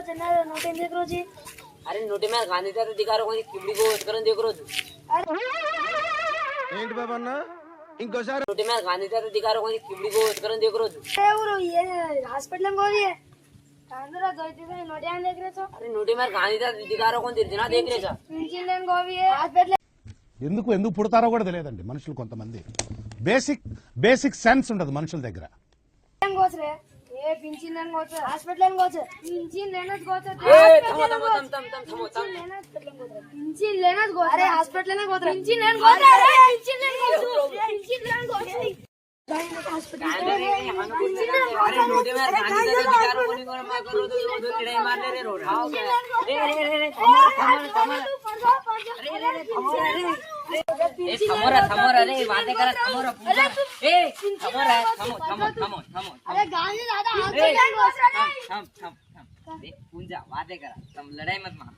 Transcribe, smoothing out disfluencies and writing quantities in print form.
చిన్న నోటి దేख रो जी अरे नोटी में गांधी का दिखा रहा हूँ किबड़ी को करन देख रो ఏంటి బాబా అన్న ఇంకోసారి नोटी में गांधी का दिखा रहा हूँ किबड़ी को करन देख रो ఎవరు ये हॉस्पिटल में गोली है अंदर दोइते से नोटी आन देख रहे छो अरे नोटी में गांधी का दिखा रहा हूँ दिना देख रहे छा पिंचिन लेन गोली है हॉस्पिटल ఎందుకు ఎందుకు పుడతారో కూడా తెలియదండి మనుషులు కొంతమంది బేసిక్ సెన్స్ ఉండదు మనుషుల దగ్గర लेन गोच रे ये पिंचिन लेन गोच हॉस्पिटल लेन गोच पिंचिन लेनच गोच ए थमो थमो थम थम थम थमो थम पिंचिन लेनच गोच अरे हॉस्पिटल लेन गोच पिंचिन लेन गोच अरे पिंचिन लेन गोच पिंचिन लेन गोच अरे नोटी में गांधी का दिखा रहा हूँ कोनी मैं करो तो किड़े मार ले रे रो आओ रे रे रे थमोरा रे बातें कर थमोरा ए थमोरा थमो थमो थमो थमो अरे गांधी दादा हॉस्पिटल लेन गोच रे थम थम थम पूंजा बातें कर तुम लड़ाई मत मार